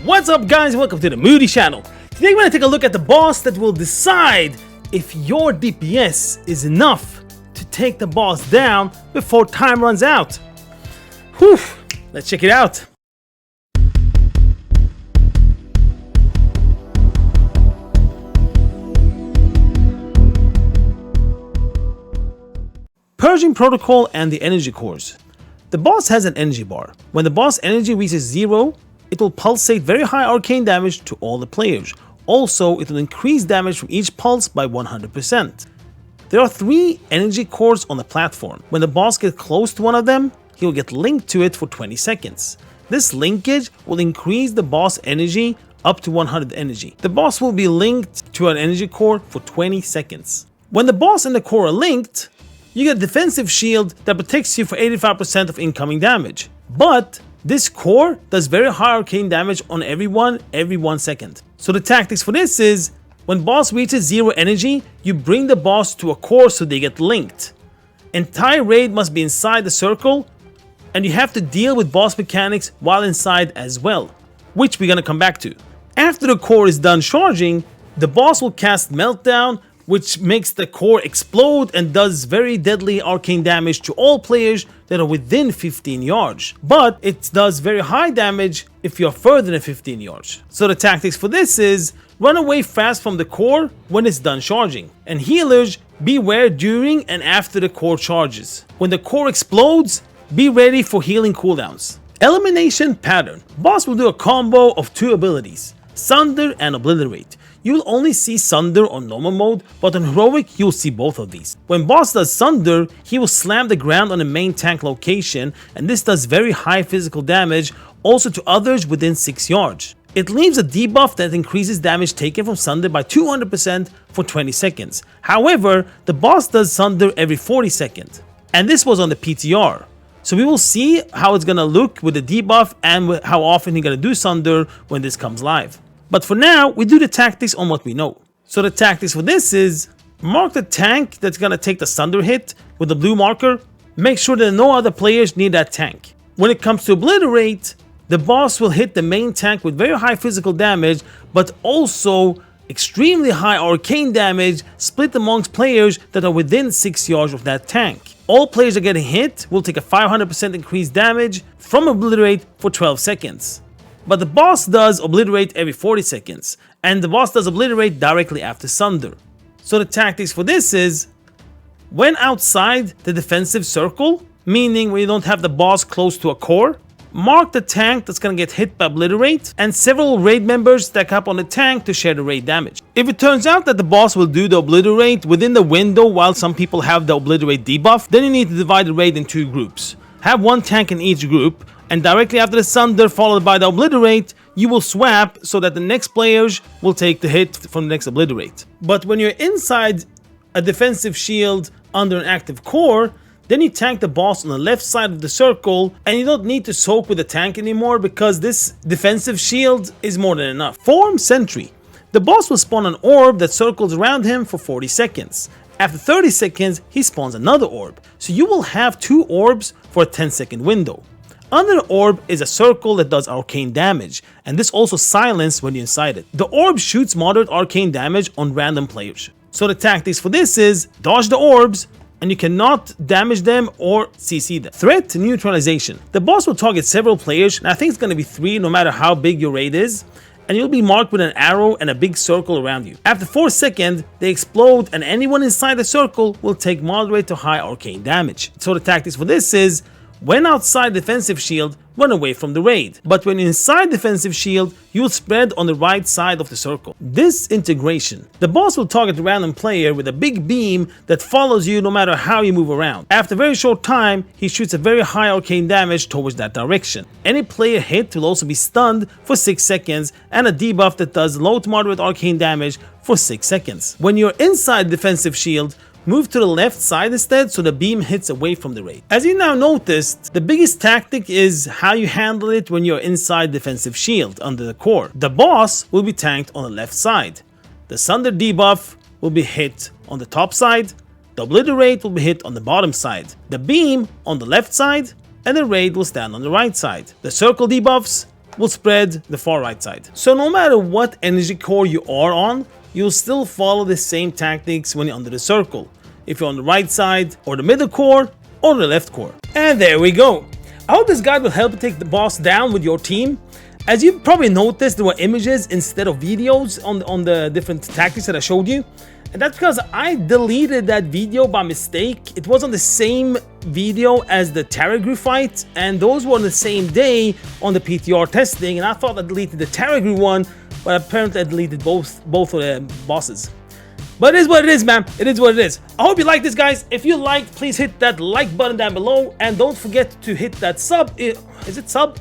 What's up guys, welcome to the Moody channel. Today we're going to take a look at the boss that will decide if your DPS is enough to take the boss down before time runs out. Whew, let's check it out. Purging Protocol and the Energy Cores. The boss has an energy bar. When the boss energy reaches 0, it will pulsate very high arcane damage to all the players. Also, it will increase damage from each pulse by 100%. There are 3 energy cores on the platform. When the boss gets close to one of them, he will get linked to it for 20 seconds. This linkage will increase the boss energy up to 100 energy. The boss will be linked to an energy core for 20 seconds. When the boss and the core are linked, you get a defensive shield that protects you for 85% of incoming damage. But this core does very high arcane damage on everyone every 1 second. So the tactics for this is, when boss reaches 0 energy, you bring the boss to a core so they get linked. Entire raid must be inside the circle, and you have to deal with boss mechanics while inside as well, which we're gonna come back to. After the core is done charging, the boss will cast Meltdown, which makes the core explode and does very deadly arcane damage to all players that are within 15 yards. But it does very high damage if you're further than 15 yards. So the tactics for this is, run away fast from the core when it's done charging. And healers, beware during and after the core charges. When the core explodes, be ready for healing cooldowns. Elimination Pattern. Boss will do a combo of 2 abilities, Sunder and Obliterate. You will only see Sunder on normal mode, but on heroic you'll see both of these. When boss does Sunder, he will slam the ground on the main tank location, and this does very high physical damage also to others within 6 yards. It leaves a debuff that increases damage taken from Sunder by 200% for 20 seconds. However, the boss does Sunder every 40 seconds, and this was on the PTR. So we will see how it's gonna look with the debuff and how often he's gonna do Sunder when this comes live. But for now, we do the tactics on what we know. So the tactics for this is, mark the tank that's gonna take the Sunder hit with the blue marker. Make sure that no other players near that tank. When it comes to Obliterate, the boss will hit the main tank with very high physical damage, but also extremely high arcane damage split amongst players that are within 6 yards of that tank. All players that get hit will take a 500% increased damage from Obliterate for 12 seconds. But the boss does Obliterate every 40 seconds, and the boss does Obliterate directly after Sunder. So the tactics for this is, when outside the defensive circle, meaning when you don't have the boss close to a core, mark the tank that's gonna get hit by Obliterate, and several raid members stack up on the tank to share the raid damage. If it turns out that the boss will do the Obliterate within the window while some people have the Obliterate debuff, then you need to divide the raid in 2 groups. Have 1 tank in each group, and directly after the Sunder followed by the Obliterate, you will swap so that the next players will take the hit from the next Obliterate. But when you're inside a defensive shield under an active core, then you tank the boss on the left side of the circle, and you don't need to soak with the tank anymore because this defensive shield is more than enough. Form Sentry. The boss will spawn an orb that circles around him for 40 seconds. After 30 seconds, he spawns another orb. So you will have 2 orbs for a 10-second window. Under the orb is a circle that does arcane damage, and this also silences when you're inside it. The orb shoots moderate arcane damage on random players. So the tactics for this is, dodge the orbs, and you cannot damage them or CC them. Threat Neutralization. The boss will target several players, and I think it's going to be 3 no matter how big your raid is, and you'll be marked with an arrow and a big circle around you. After 4 seconds, they explode, and anyone inside the circle will take moderate to high arcane damage. So the tactics for this is, when outside defensive shield, run away from the raid. But when inside defensive shield, you will spread on the right side of the circle. Disintegration. The boss will target a random player with a big beam that follows you no matter how you move around. After a very short time, he shoots a very high arcane damage towards that direction. Any player hit will also be stunned for 6 seconds, and a debuff that does low to moderate arcane damage for 6 seconds. When you're inside defensive shield, move to the left side instead so the beam hits away from the raid. As you now noticed, the biggest tactic is how you handle it when you're inside defensive shield under the core. The boss will be tanked on the left side. The Sunder debuff will be hit on the top side. The Obliterate will be hit on the bottom side. The beam on the left side, and the raid will stand on the right side. The circle debuffs will spread the far right side. So no matter what energy core you are on, you'll still follow the same tactics when you're under the circle, if you're on the right side, or the middle core, or the left core. And there we go. I hope this guide will help you take the boss down with your team. As you probably noticed, there were images instead of videos on the different tactics that I showed you. And that's because I deleted that video by mistake. It was on the same video as the Tarragrue fight, and those were on the same day on the PTR testing, and I thought I deleted the Tarragrue one, but apparently I deleted both of the bosses. But it is what it is, man. It is what it is. I hope you like this, guys. If you liked, please hit that like button down below, and don't forget to hit that sub. Is it sub?